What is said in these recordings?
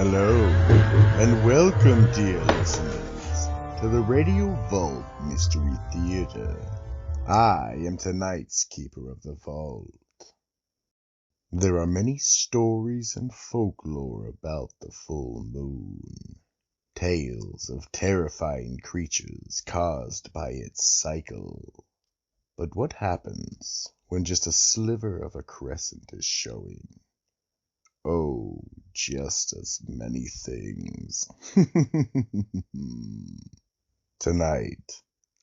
Hello, and welcome, dear listeners, to the Radio Vault Mystery Theater. I am tonight's Keeper of the Vault. There are many stories and folklore about the full moon. Tales of terrifying creatures caused by its cycle. But what happens when just a sliver of a crescent is showing? Oh, just as many things. Tonight,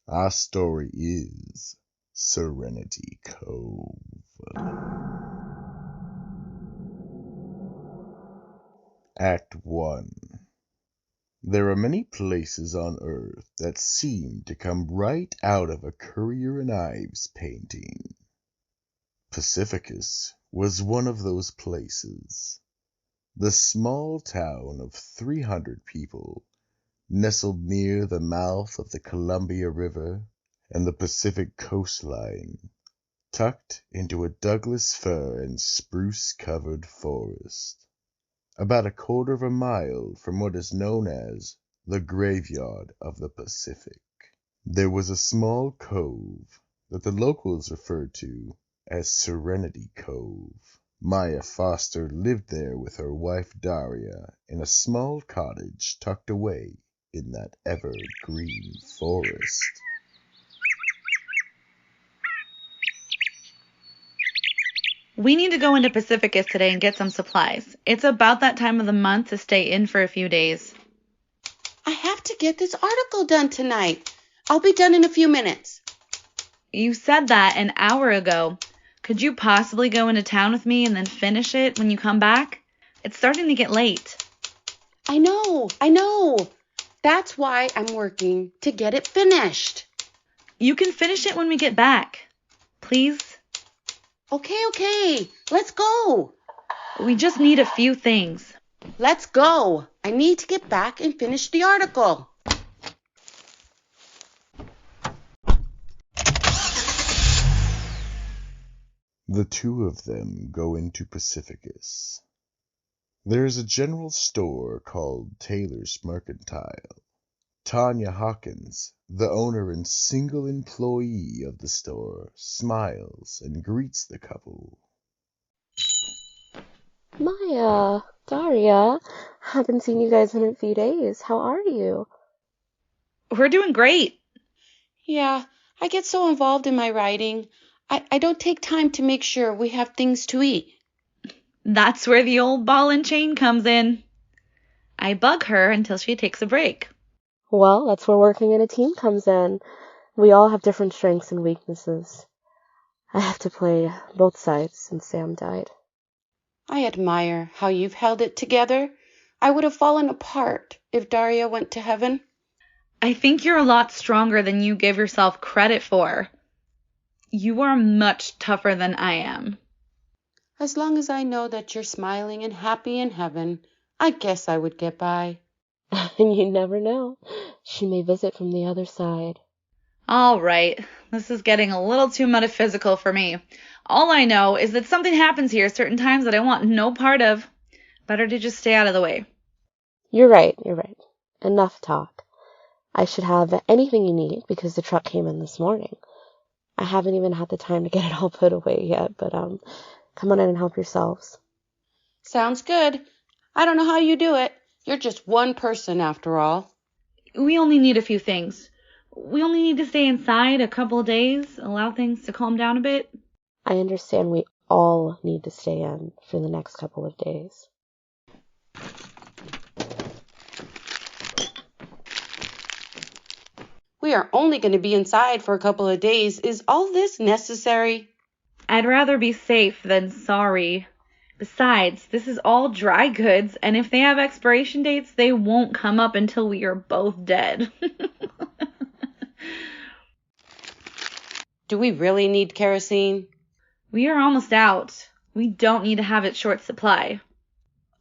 our story is Serenity Cove. Act 1. There are many places on Earth that seem to come right out of a Currier and Ives painting. Pacificus was one of those places. The small town of 300 people, nestled near the mouth of the Columbia River and the Pacific coastline, tucked into a Douglas fir and spruce-covered forest, about a quarter of a mile from what is known as the Graveyard of the Pacific. There was a small cove that the locals referred to as Serenity Cove. Maya Foster lived there with her wife Daria in a small cottage tucked away in that evergreen forest. We need to go into Pacificus today and get some supplies. It's about that time of the month to stay in for a few days. I have to get this article done tonight. I'll be done in a few minutes. You said that an hour ago. Could you possibly go into town with me and then finish it when you come back? It's starting to get late. I know. That's why I'm working to get it finished. You can finish it when we get back. Please? Okay. Let's go. We just need a few things. Let's go. I need to get back and finish the article. The two of them go into Pacificus. There is a general store called Taylor's Mercantile. Tanya Hawkins, the owner and single employee of the store, smiles and greets the couple. Maya, Daria, haven't seen you guys in a few days. How are you? We're doing great. Yeah, I get so involved in my writing. I don't take time to make sure we have things to eat. That's where the old ball and chain comes in. I bug her until she takes a break. Well, that's where working in a team comes in. We all have different strengths and weaknesses. I have to play both sides since Sam died. I admire how you've held it together. I would have fallen apart if Daria went to heaven. I think you're a lot stronger than you give yourself credit for. You are much tougher than I am. As long as I know that you're smiling and happy in heaven, I guess I would get by. And you never know. She may visit from the other side. All right, this is getting a little too metaphysical for me. All I know is that something happens here certain times that I want no part of. Better to just stay out of the way. You're right. Enough talk. I should have anything you need because the truck came in this morning. I haven't even had the time to get it all put away yet, but come on in and help yourselves. Sounds good. I don't know how you do it. You're just one person after all. We only need a few things. We only need to stay inside a couple of days, allow things to calm down a bit. I understand we all need to stay in for the next couple of days. We are only going to be inside for a couple of days. Is all this necessary? I'd rather be safe than sorry. Besides, this is all dry goods, and if they have expiration dates, they won't come up until we are both dead. Do we really need kerosene? We are almost out. We don't need to have it short supply.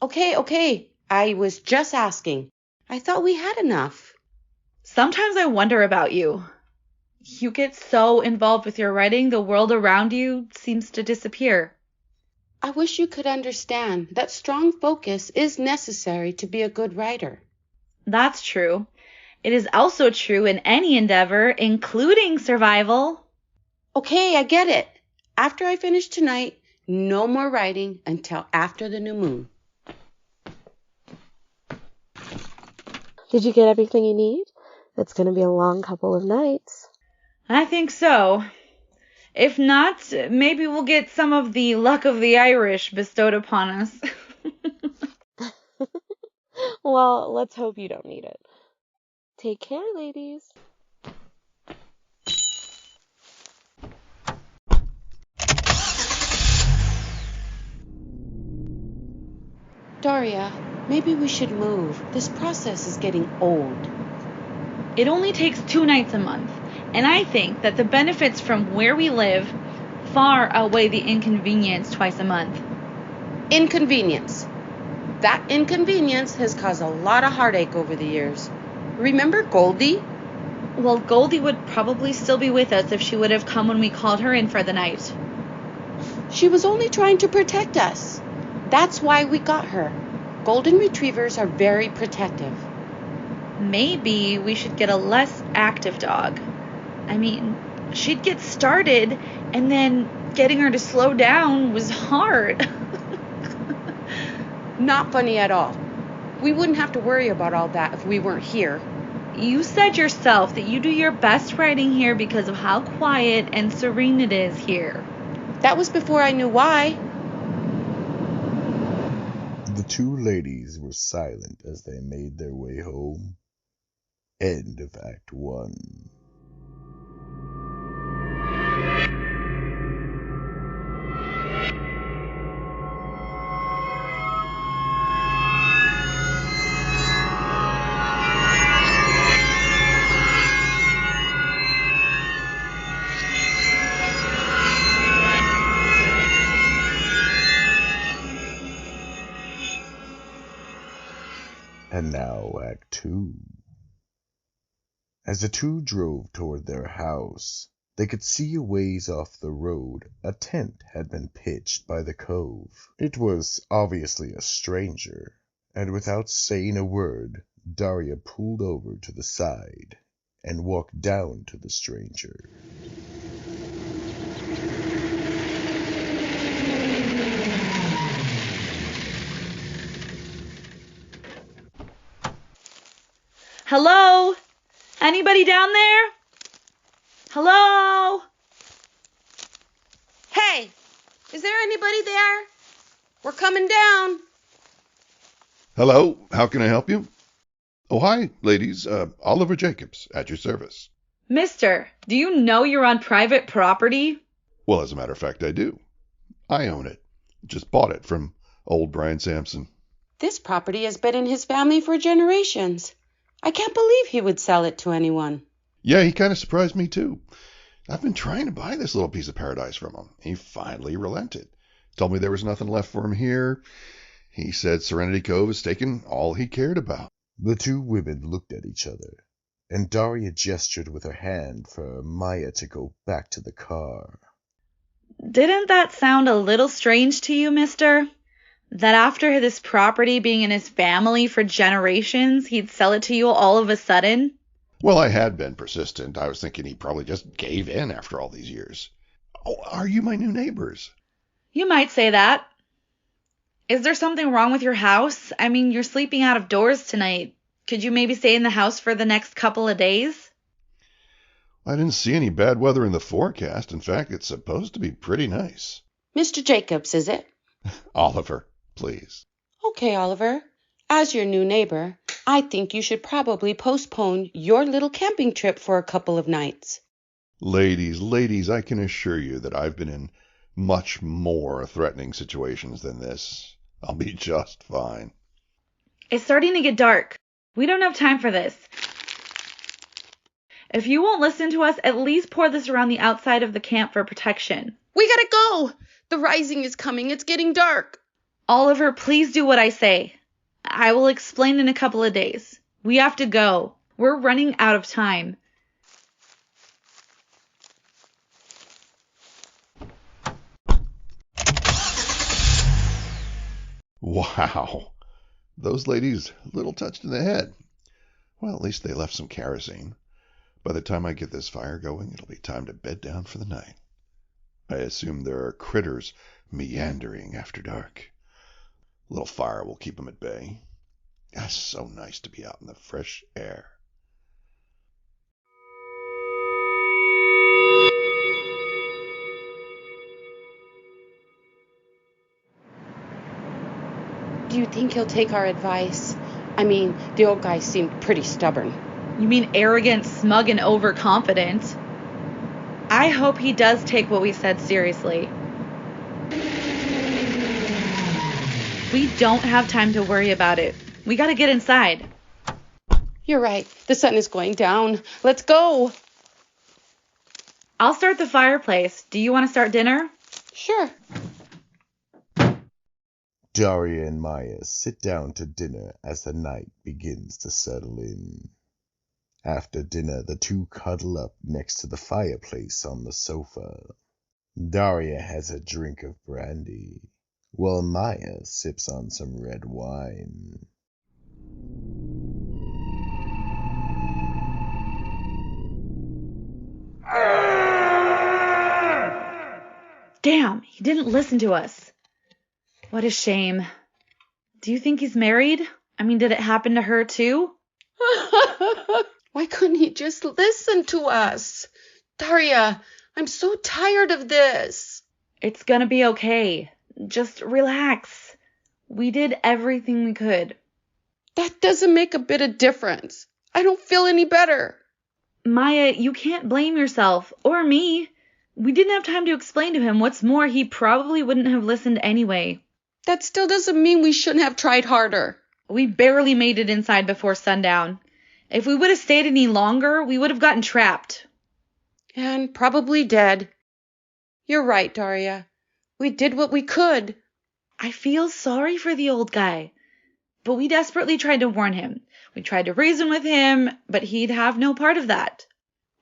Okay. I was just asking. I thought we had enough. Sometimes I wonder about you. You get so involved with your writing, the world around you seems to disappear. I wish you could understand that strong focus is necessary to be a good writer. That's true. It is also true in any endeavor, including survival. Okay, I get it. After I finish tonight, no more writing until after the new moon. Did you get everything you need? It's going to be a long couple of nights. I think so. If not, maybe we'll get some of the luck of the Irish bestowed upon us. Well, let's hope you don't need it. Take care, ladies. Daria, maybe we should move. This process is getting old. It only takes 2 nights a month, and I think that the benefits from where we live far outweigh the inconvenience twice a month. Inconvenience. That inconvenience has caused a lot of heartache over the years. Remember Goldie? Well, Goldie would probably still be with us if she would have come when we called her in for the night. She was only trying to protect us. That's why we got her. Golden retrievers are very protective. Maybe we should get a less active dog. I mean, she'd get started, and then getting her to slow down was hard. Not funny at all. We wouldn't have to worry about all that if we weren't here. You said yourself that you do your best writing here because of how quiet and serene it is here. That was before I knew why. The two ladies were silent as they made their way home. End of Act 1. And now Act 2. As the two drove toward their house, they could see a ways off the road a tent had been pitched by the Cove. It was obviously a stranger, and without saying a word, Daria pulled over to the side and walked down to the stranger. Hello? Anybody down there? Hello? Hey, is there anybody there? We're coming down. Hello, how can I help you? Oh, hi, ladies. Oliver Jacobs, at your service. Mister, do you know you're on private property? Well, as a matter of fact, I do. I own it. Just bought it from old Brian Sampson. This property has been in his family for generations. I can't believe he would sell it to anyone. Yeah, he kind of surprised me, too. I've been trying to buy this little piece of paradise from him. He finally relented. Told me there was nothing left for him here. He said Serenity Cove has taken all he cared about. The two women looked at each other, and Daria gestured with her hand for Maya to go back to the car. Didn't that sound a little strange to you, mister? That after this property being in his family for generations, he'd sell it to you all of a sudden? Well, I had been persistent. I was thinking he probably just gave in after all these years. Oh, are you my new neighbors? You might say that. Is there something wrong with your house? I mean, you're sleeping out of doors tonight. Could you maybe stay in the house for the next couple of days? I didn't see any bad weather in the forecast. In fact, it's supposed to be pretty nice. Mr. Jacobs, is it? Oliver, please. Okay, Oliver. As your new neighbor, I think you should probably postpone your little camping trip for a couple of nights. Ladies, I can assure you that I've been in much more threatening situations than this. I'll be just fine. It's starting to get dark. We don't have time for this. If you won't listen to us, at least pour this around the outside of the camp for protection. We gotta go! The rising is coming. It's getting dark. Oliver, please do what I say. I will explain in a couple of days. We have to go. We're running out of time. Wow. Those ladies a little touched in the head. Well, at least they left some kerosene. By the time I get this fire going, it'll be time to bed down for the night. I assume there are critters meandering after dark. A little fire will keep them at bay. It's so nice to be out in the fresh air. Do you think he'll take our advice? I mean, the old guy seemed pretty stubborn. You mean arrogant, smug, and overconfident? I hope he does take what we said seriously. We don't have time to worry about it. We gotta get inside. You're right. The sun is going down. Let's go. I'll start the fireplace. Do you want to start dinner? Sure. Daria and Maya sit down to dinner as the night begins to settle in. After dinner, the two cuddle up next to the fireplace on the sofa. Daria has a drink of brandy, while Maya sips on some red wine. Damn, he didn't listen to us. What a shame. Do you think he's married? I mean, did it happen to her too? Why couldn't he just listen to us? Daria, I'm so tired of this. It's gonna be okay. Just relax. We did everything we could. That doesn't make a bit of difference. I don't feel any better. Maya, you can't blame yourself, or me. We didn't have time to explain to him. What's more, he probably wouldn't have listened anyway. That still doesn't mean we shouldn't have tried harder. We barely made it inside before sundown. If we would have stayed any longer, we would have gotten trapped. And probably dead. You're right, Daria. We did what we could. I feel sorry for the old guy. But we desperately tried to warn him. We tried to reason with him, but he'd have no part of that.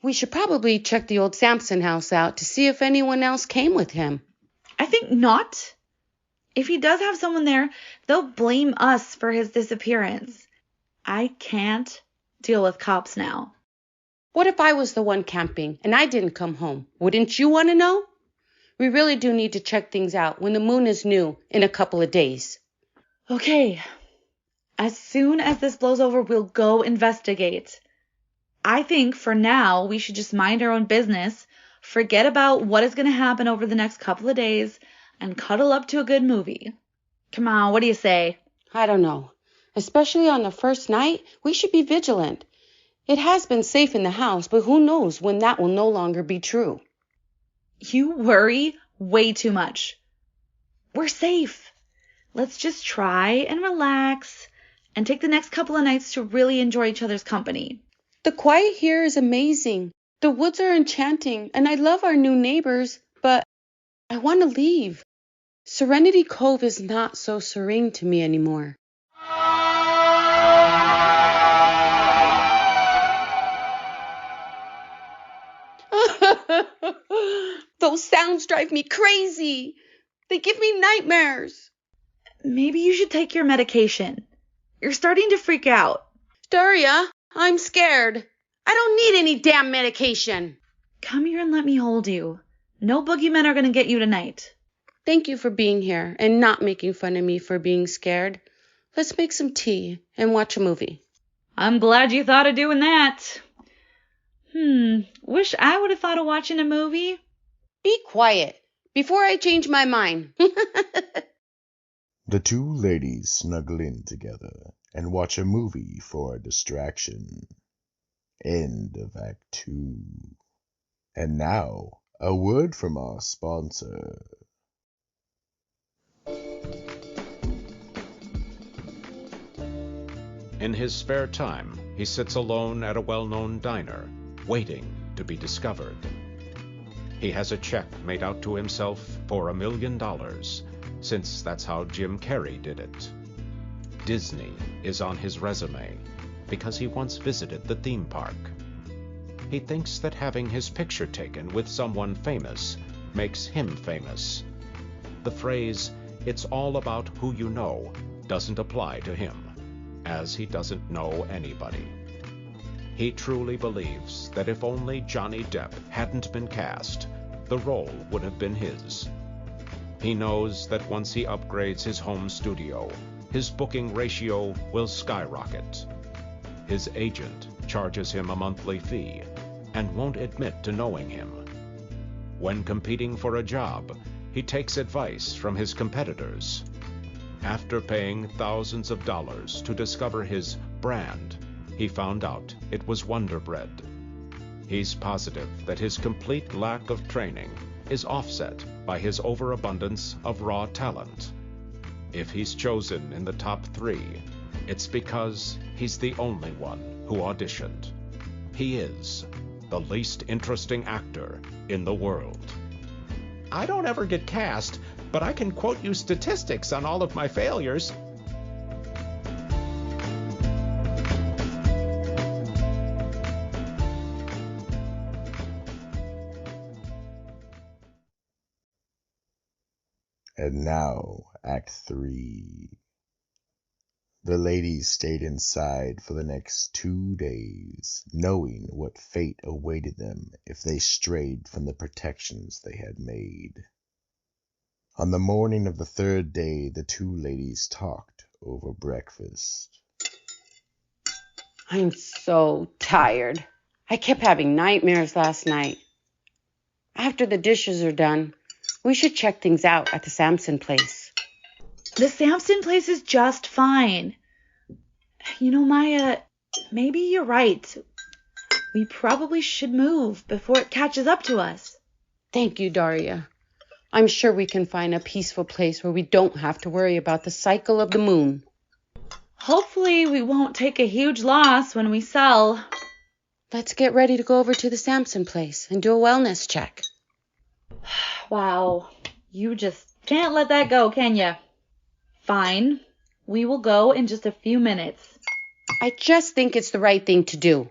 We should probably check the old Sampson house out to see if anyone else came with him. I think not. If he does have someone there, they'll blame us for his disappearance. I can't deal with cops now. What if I was the one camping and I didn't come home? Wouldn't you want to know? We really do need to check things out when the moon is new in a couple of days. Okay. As soon as this blows over, we'll go investigate. I think for now, we should just mind our own business, forget about what is going to happen over the next couple of days, and cuddle up to a good movie. Come on, what do you say? I don't know. Especially on the first night, we should be vigilant. It has been safe in the house, but who knows when that will no longer be true. You worry way too much. We're safe. Let's just try and relax and take the next couple of nights to really enjoy each other's company. The quiet here is amazing. The woods are enchanting, and I love our new neighbors, but I want to leave. Serenity Cove is not so serene to me anymore. Those sounds drive me crazy. They give me nightmares. Maybe you should take your medication. You're starting to freak out. Daria, I'm scared. I don't need any damn medication. Come here and let me hold you. No boogeymen are going to get you tonight. Thank you for being here and not making fun of me for being scared. Let's make some tea and watch a movie. I'm glad you thought of doing that. Wish I would have thought of watching a movie. Be quiet before I change my mind. The two ladies snuggle in together and watch a movie for a distraction. End of Act 2. And now, a word from our sponsor. In his spare time, he sits alone at a well-known diner, waiting to be discovered. He has a check made out to himself for $1 million, since that's how Jim Carrey did it. Disney is on his resume because he once visited the theme park. He thinks that having his picture taken with someone famous makes him famous. The phrase, "It's all about who you know" doesn't apply to him, as he doesn't know anybody. He truly believes that if only Johnny Depp hadn't been cast, the role would have been his. He knows that once he upgrades his home studio, his booking ratio will skyrocket. His agent charges him a monthly fee and won't admit to knowing him. When competing for a job, he takes advice from his competitors. After paying thousands of dollars to discover his brand, he found out it was Wonder Bread. He's positive that his complete lack of training is offset by his overabundance of raw talent. If he's chosen in the top 3, it's because he's the only one who auditioned. He is the least interesting actor in the world. I don't ever get cast, but I can quote you statistics on all of my failures. And now, Act 3. The ladies stayed inside for the next 2 days, knowing what fate awaited them if they strayed from the protections they had made. On the morning of the 3rd day, the 2 ladies talked over breakfast. I'm so tired. I kept having nightmares last night. After the dishes are done, we should check things out at the Sampson place. The Sampson place is just fine. You know, Maya, maybe you're right. We probably should move before it catches up to us. Thank you, Daria. I'm sure we can find a peaceful place where we don't have to worry about the cycle of the moon. Hopefully we won't take a huge loss when we sell. Let's get ready to go over to the Sampson place and do a wellness check. Wow, you just can't let that go, can ya? Fine, we will go in just a few minutes. I just think it's the right thing to do.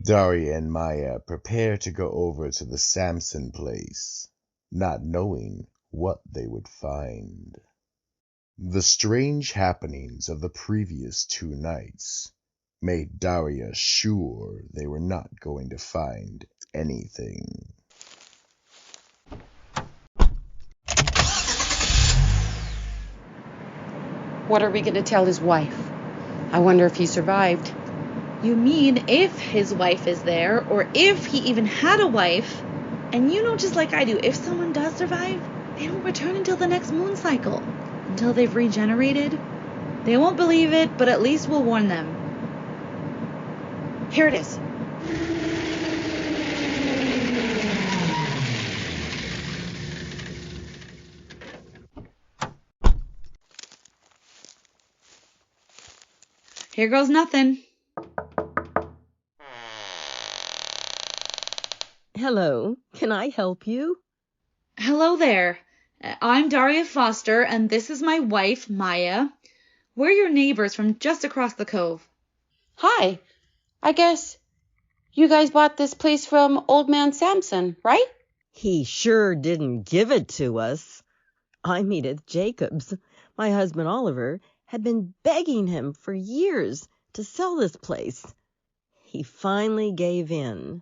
Daria and Maya prepare to go over to the Sampson place, not knowing what they would find. The strange happenings of the previous 2 nights made Daria sure they were not going to find anything. What are we going to tell his wife? I wonder if he survived. You mean if his wife is there, or if he even had a wife? And you know just like I do, if someone does survive, they don't return until the next moon cycle. Until they've regenerated. They won't believe it, but at least we'll warn them. Here it is. Here goes nothing. Hello, can I help you? Hello there. I'm Daria Foster, and this is my wife, Maya. We're your neighbors from just across the cove. Hi. I guess you guys bought this place from Old Man Sampson, right? He sure didn't give it to us. I'm Edith Jacobs. My husband Oliver had been begging him for years to sell this place. He finally gave in.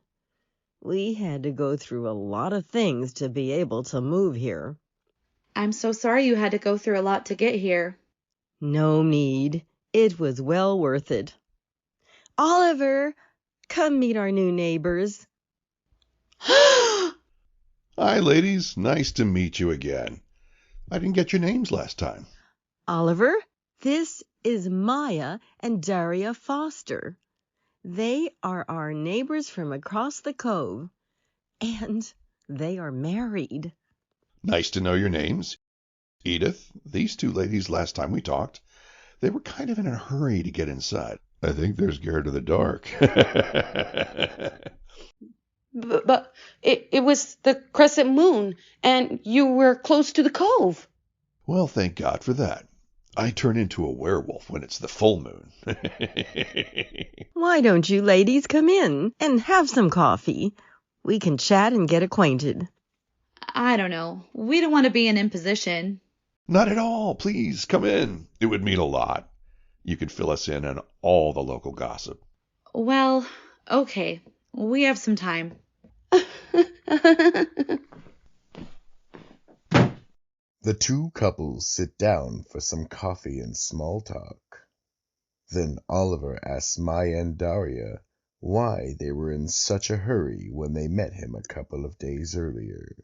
We had to go through a lot of things to be able to move here. I'm so sorry you had to go through a lot to get here. No need. It was well worth it. Oliver, come meet our new neighbors. Hi, ladies. Nice to meet you again. I didn't get your names last time. Oliver, this is Maya and Daria Foster. They are our neighbors from across the cove, and they are married. Nice to know your names. Edith, these 2 ladies last time we talked, they were kind of in a hurry to get inside. I think they're scared of the dark. But it was the crescent moon, and you were close to the cove. Well, thank God for that. I turn into a werewolf when it's the full moon. Why don't you ladies come in and have some coffee? We can chat and get acquainted. I don't know. We don't want to be an imposition. Not at all. Please, come in. It would mean a lot. You could fill us in on all the local gossip. Well, okay. We have some time. The two couples sit down for some coffee and small talk. Then Oliver asks Maya and Daria why they were in such a hurry when they met him a couple of days earlier.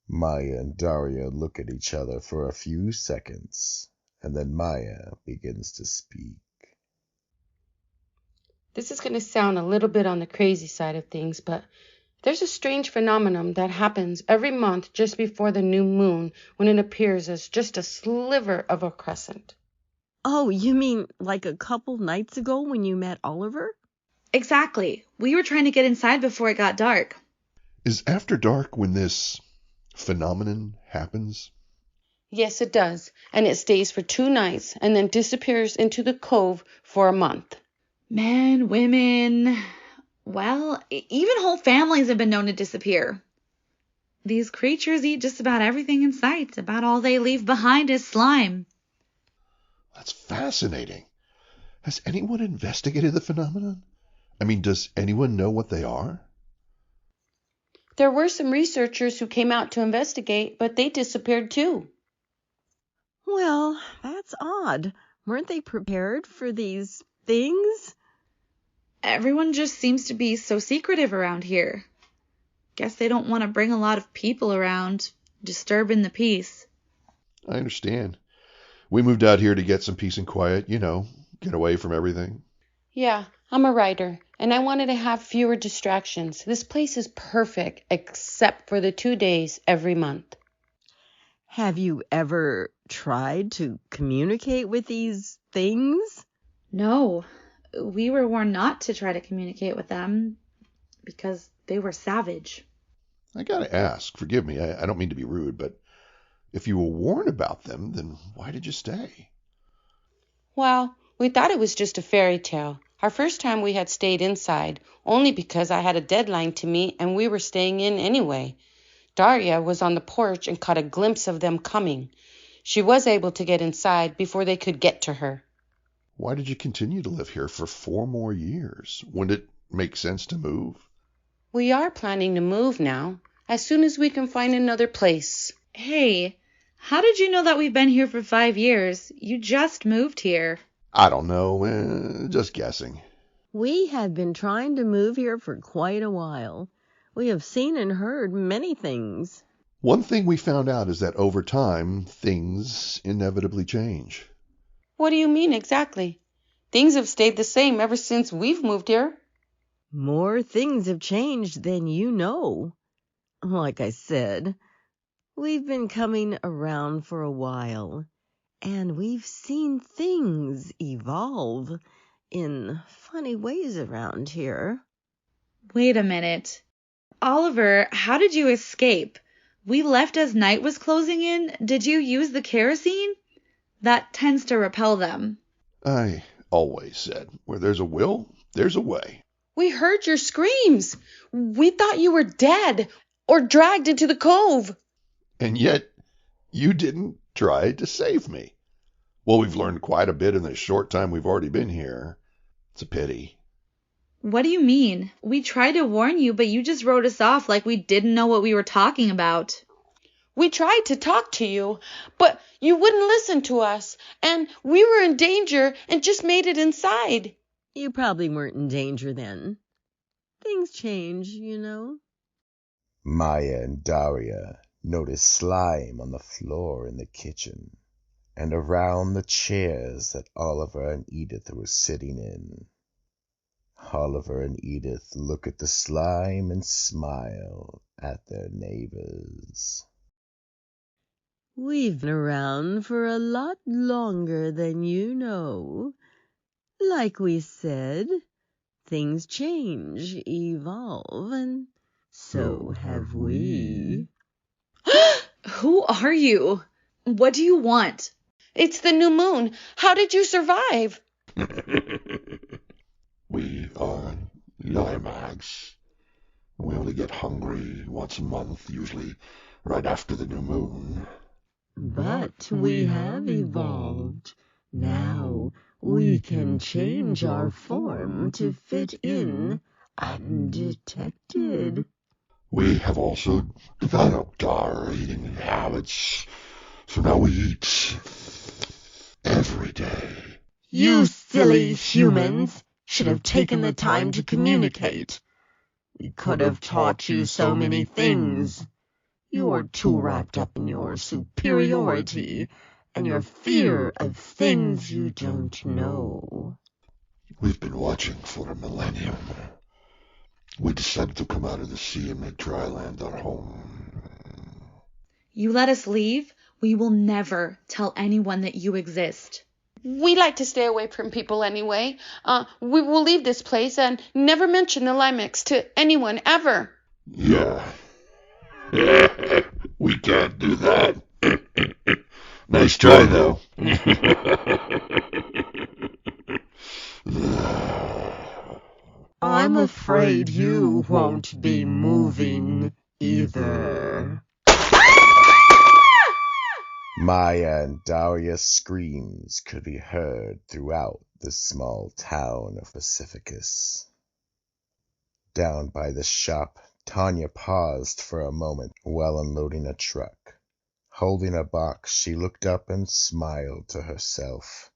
Maya and Daria look at each other for a few seconds, and then Maya begins to speak. This is going to sound a little bit on the crazy side of things, but there's a strange phenomenon that happens every month just before the new moon when it appears as just a sliver of a crescent. Oh, you mean like a couple nights ago when you met Oliver? Exactly. We were trying to get inside before it got dark. Is after dark when this phenomenon happens? Yes, it does, and it stays for 2 nights and then disappears into the cove for a month. Men, women, well, even whole families have been known to disappear. These creatures eat just about everything in sight. About all they leave behind is slime. That's fascinating. Has anyone investigated the phenomenon? I mean, does anyone know what they are? There were some researchers who came out to investigate, but they disappeared too. Well, that's odd. Weren't they prepared for these things? Everyone just seems to be so secretive around here. Guess they don't want to bring a lot of people around, disturbing the peace. I understand. We moved out here to get some peace and quiet, get away from everything. Yeah, I'm a writer, and I wanted to have fewer distractions. This place is perfect, except for the 2 days every month. Have you ever tried to communicate with these things? No, we were warned not to try to communicate with them because they were savage. I gotta ask, forgive me, I don't mean to be rude, but if you were warned about them, then why did you stay? Well, we thought it was just a fairy tale. Our first time we had stayed inside, only because I had a deadline to meet and we were staying in anyway. Daria was on the porch and caught a glimpse of them coming. She was able to get inside before they could get to her. Why did you continue to live here for 4 more years? Wouldn't it make sense to move? We are planning to move now, as soon as we can find another place. Hey, how did you know that we've been here for 5 years? You just moved here. I don't know, just guessing. We have been trying to move here for quite a while. We have seen and heard many things. One thing we found out is that over time, things inevitably change. What do you mean exactly? Things have stayed the same ever since we've moved here. More things have changed than you know. Like I said, we've been coming around for a while, and we've seen things evolve in funny ways around here. Wait a minute. Oliver, how did you escape? We left as night was closing in. Did you use the kerosene? That tends to repel them. I always said, where there's a will, there's a way. We heard your screams. We thought you were dead or dragged into the cove. And yet, you didn't try to save me. Well, we've learned quite a bit in the short time we've already been here. It's a pity. What do you mean? We tried to warn you, but you just wrote us off like we didn't know what we were talking about. We tried to talk to you, but you wouldn't listen to us, and we were in danger and just made it inside. You probably weren't in danger then. Things change, you know. Maya and Daria notice slime on the floor in the kitchen and around the chairs that Oliver and Edith were sitting in. Oliver and Edith look at the slime and smile at their neighbors. We've been around for a lot longer than you know. Like we said, things change, evolve, and so have we. Who are you? What do you want? It's the new moon. How did you survive? We are Limags. We only get hungry once a month, usually right after the new moon. But we have evolved. Now we can change our form to fit in undetected. We have also developed our eating habits, so now we eat every day. You silly humans should have taken the time to communicate. We could have taught you so many things. You're too wrapped up in your superiority and your fear of things you don't know. We've been watching for a millennium. We decided to come out of the sea and make dry land our home. You let us leave, we will never tell anyone that you exist. We like to stay away from people anyway. We will leave this place and never mention the Limex to anyone ever. Yeah. We can't do that. Nice try, though. I'm afraid you won't be moving either. Maya and Daria's screams could be heard throughout the small town of Pacificus. Down by the shop, Tanya paused for a moment while unloading a truck. Holding a box, she looked up and smiled to herself.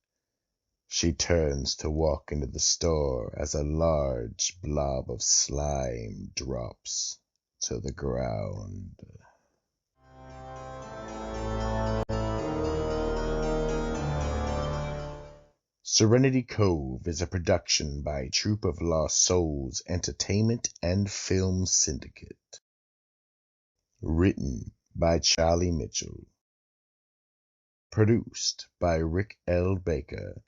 She turns to walk into the store as a large blob of slime drops to the ground. Serenity Cove is a production by Troop of Lost Souls Entertainment and Film Syndicate. Written by Charlie Mitchell. Produced by Rick L. Baker,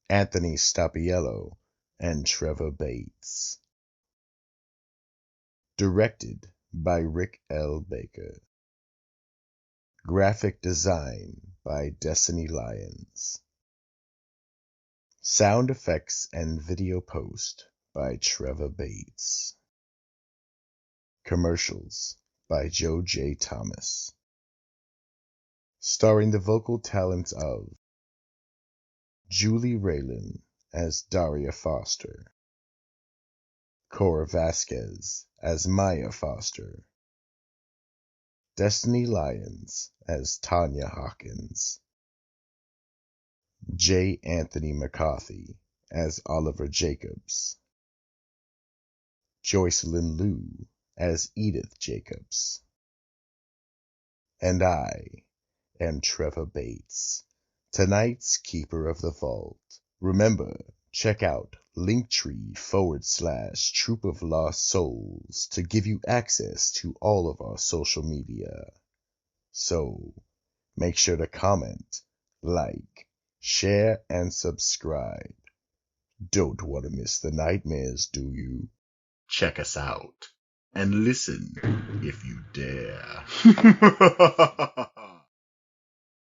Anthony Stapiello, and Trevor Bates. Directed by Rick L. Baker. Graphic design by Destiny Lyons. Sound effects and video post by Trevor Bates. Commercials by Joe J. Thomas. Starring the vocal talents of Julie Raylan as Daria Foster, Cora Vasquez as Maya Foster, Destiny Lyons as Tanya Hawkins, J. Anthony McCarthy as Oliver Jacobs, Joycelyn Liu as Edith Jacobs, and I am Trevor Bates, tonight's Keeper of the Vault. Remember, check out Linktree/Troop of Lost Souls to give you access to all of our social media. So, make sure to comment, like, share, and subscribe. Don't want to miss the nightmares, do you? Check us out and listen if you dare.